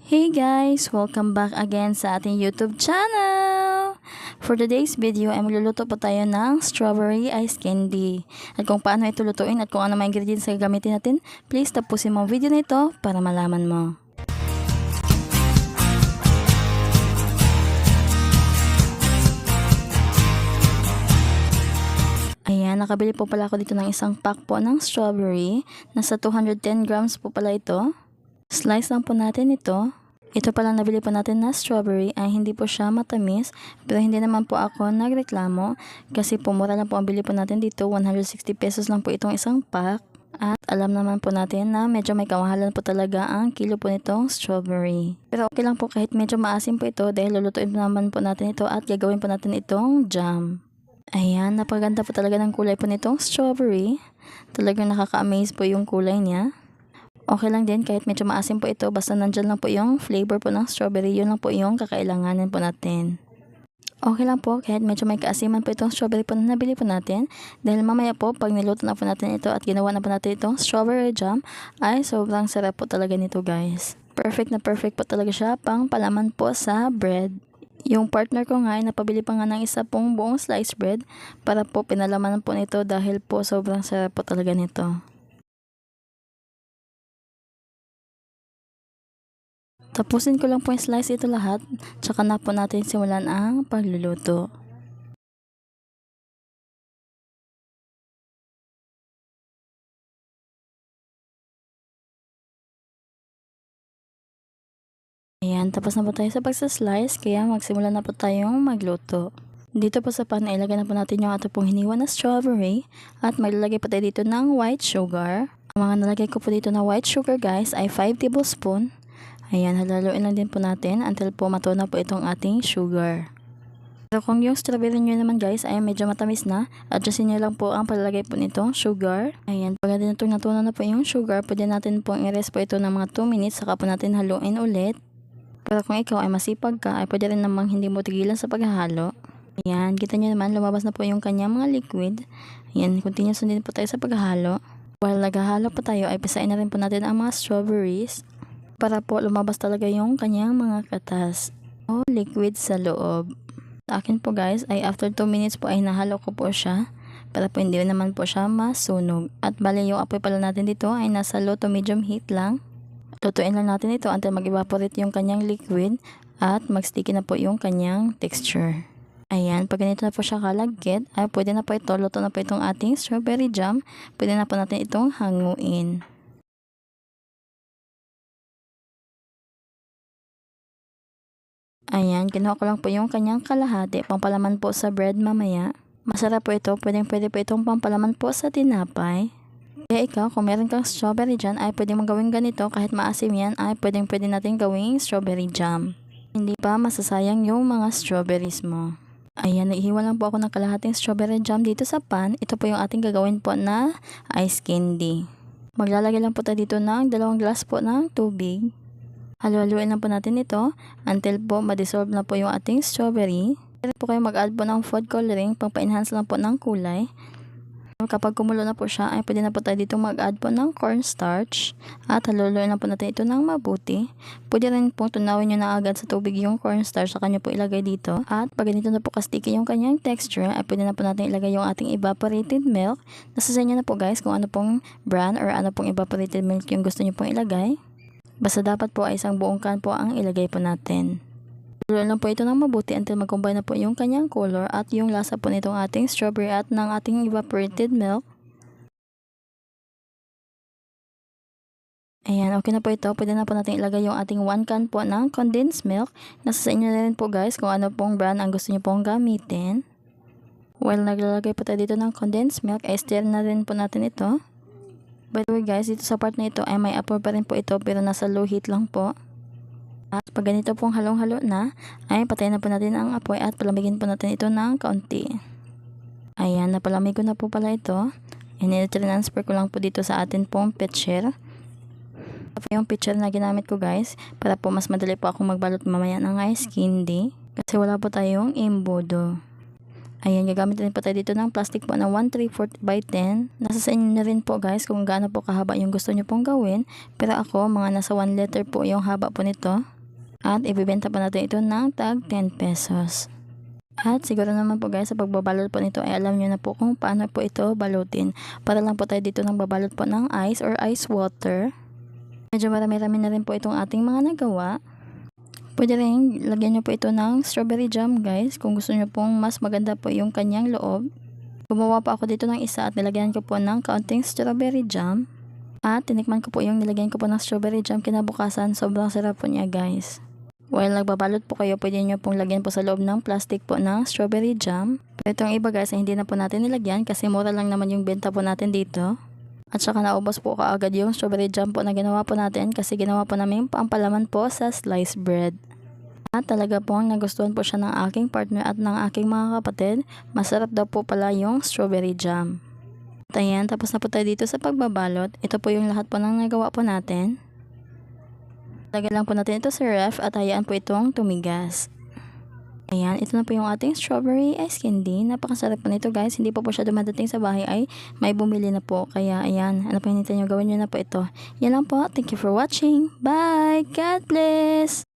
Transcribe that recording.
Hey guys! Welcome back again sa ating YouTube channel! For today's video ay magluluto po tayo ng strawberry ice candy. At kung paano ito lutuin at kung ano mga ingredients na gagamitin natin, please tapusin mo ang video na ito para malaman mo. Ayan, nakabili po pala ako dito ng isang pack po ng strawberry. Nasa 210 grams po pala ito. Slice lang po natin ito. Ito palang nabili po natin na strawberry ay hindi po siya matamis, pero hindi naman po ako nagreklamo kasi po mura lang po ang bili po natin dito, 160 pesos lang po itong isang pack. At alam naman po natin na medyo may kamahalan po talaga ang kilo po nitong strawberry. Pero okay lang po kahit medyo maasim po ito dahil lulutuin naman po natin ito at gagawin po natin itong jam. Ayan, napaganda po talaga ng kulay po nitong strawberry. Talagang nakaka-amaze po yung kulay niya. Okay lang din kahit medyo maasim po ito, basta nandyan lang po yung flavor po ng strawberry, yun lang po yung kakailanganin po natin. Okay lang po kahit medyo may kaasiman po itong strawberry po na nabili po natin, dahil mamaya po pag niluto na po natin ito at ginawa na po natin itong strawberry jam, ay sobrang sarap po talaga nito guys. Perfect na perfect po talaga siya pang palaman po sa bread. Yung partner ko nga ay napabili pa nga ng isa pong buong sliced bread para po pinalaman po nito dahil po sobrang sarap po talaga nito. Tapusin ko lang po yung slice ito lahat, tsaka na po natin simulan ang pagluluto. Ayan, tapos na po tayo sa pagsaslice, kaya magsimula na po tayong magluto. Dito po sa pan, ilagay na po natin yung ato pong hiniwa na strawberry at maglalagay po tayo dito ng white sugar. Ang mga nalagay ko po dito na white sugar guys ay 5 tablespoon. Ayan, halaluin lang din po natin until po matunaw na po itong ating sugar. Pero kung yung strawberry nyo naman guys ay medyo matamis na, adjustin nyo lang po ang palagay po nitong sugar. Ayan, pag itong natunaw na po yung sugar, pwede natin pong i-rest po ito ng mga 2 minutes saka po natin haluin ulit. Pero kung ikaw ay masipag ka, ay pwede rin namang hindi mo tigilan sa paghahalo. Ayan, kita nyo naman lumabas na po yung kanyang mga liquid. Ayan, continuous din po tayo sa paghahalo. While naghahalo pa tayo ay pisain na rin po natin ang mga strawberries para po lumabas talaga yung kanyang mga katas o liquid sa loob. Sa akin po guys ay after 2 minutes po ay nahalo ko po siya para po hindi naman po siya masunog. At bali yung apoy pala natin dito ay nasa low to medium heat lang. Lutuin lang natin ito until mag-evaporate yung kanyang liquid at mag-sticky na po yung kanyang texture. Ayan, pag ganito na po siya kalagkit, ay pwede na po ito, luto na po itong ating strawberry jam. Pwede na po natin itong hanguin. Ayan, kinuha ko lang po yung kanyang kalahati, pampalaman po sa bread mamaya. Masarap po ito, pwede po itong pampalaman po sa tinapay. Kaya ikaw, kung meron kang strawberry dyan, ay pwede mong gawin ganito, kahit maasim yan, ay pwede natin gawing strawberry jam. Hindi pa masasayang yung mga strawberries mo. Ayan, naghiwa lang po ako ng kalahating strawberry jam dito sa pan. Ito po yung ating gagawin po na ice candy. Maglalagay lang po tayo dito ng 2 glass po ng tubig. Halo-haluin lang po natin ito until po ma-dissolve na po yung ating strawberry. Pwede po kayo mag-add po ng food coloring pang pa-enhance lang po ng kulay. Kapag kumulo na po siya ay pwede na po tayo dito mag-add po ng cornstarch at halo-haluin lang po natin ito ng mabuti. Pwede rin po tunawin nyo na agad sa tubig yung cornstarch sa kanya po ilagay dito. At pag ganito na po ka-sticky yung kanyang texture ay pwede na po natin ilagay yung ating evaporated milk. Nasa sa inyo na po guys kung ano pong brand or ano pong evaporated milk yung gusto nyo pong ilagay. Basta dapat po ay isang buong can po ang ilagay po natin. Tuloy lang po ito ng mabuti until mag-combine na po yung kanyang color at yung lasa po nitong ating strawberry at ng ating evaporated milk. Ayan, okay na po ito. Pwede na po natin ilagay yung ating 1 can po ng condensed milk. Nasa sa inyo na rin po guys kung ano pong brand ang gusto nyo pong gamitin. While naglalagay po tayo dito ng condensed milk, ay stir na rin po natin ito. By the way guys, dito sa part na ito ay may apoy pa rin po ito pero nasa low heat lang po. At pag ganito pong halong-halo na, ay patayin na po natin ang apoy at palamigin po natin ito ng kaunti. Ayan, napalamig ko na po pala ito. I-transfer ko lang po dito sa atin pong pitcher. Ito po yung pitcher na ginamit ko guys para po mas madali po ako magbalot mamaya ng ice candy. Kasi wala po tayong embudo. Ayan, gagamit rin po tayo dito ng plastic po na 1/3 by 10. Nasa sa inyo na rin po guys kung gaano po kahaba yung gusto nyo pong gawin. Pero ako, mga nasa 1 liter po yung haba po nito. At ibibenta pa natin ito ng tag 10 pesos. At siguro naman po guys, sa pagbabalot po nito ay alam nyo na po kung paano po ito balutin. Para lang po tayo dito ng babalot po ng ice or ice water. Medyo marami-rami na rin po itong ating mga nagawa. Pwede rin lagyan nyo po ito ng strawberry jam guys, kung gusto nyo pong mas maganda po yung kanyang loob. Gumawa pa ako dito ng isa at nilagyan ko po ng kaunting strawberry jam. At tinikman ko po yung nilagyan ko po ng strawberry jam kinabukasan, sobrang sarap po niya guys. While nagbabalot po kayo, pwede nyo pong lagyan po sa loob ng plastic po ng strawberry jam. Pero itong iba guys ay hindi na po natin nilagyan kasi mura lang naman yung benta po natin dito. At saka naubos po kaagad yung strawberry jam po na ginawa po natin kasi ginawa po namin pampalaman po sa sliced bread. At talaga pong nagustuhan po siya ng aking partner at ng aking mga kapatid. Masarap daw po pala yung strawberry jam. At ayan, tapos na po tayo dito sa pagbabalot. Ito po yung lahat po ng nagawa po natin. Lagyan lang po natin ito sa ref at hayaan po itong tumigas. Ayan, ito na po yung ating strawberry ice candy. Napakasarap po nito guys. Hindi pa po siya dumadating sa bahay ay may bumili na po. Kaya ayan, ano pa hinintay nyo, gawin nyo na po ito. Yan lang po. Thank you for watching. Bye! God bless!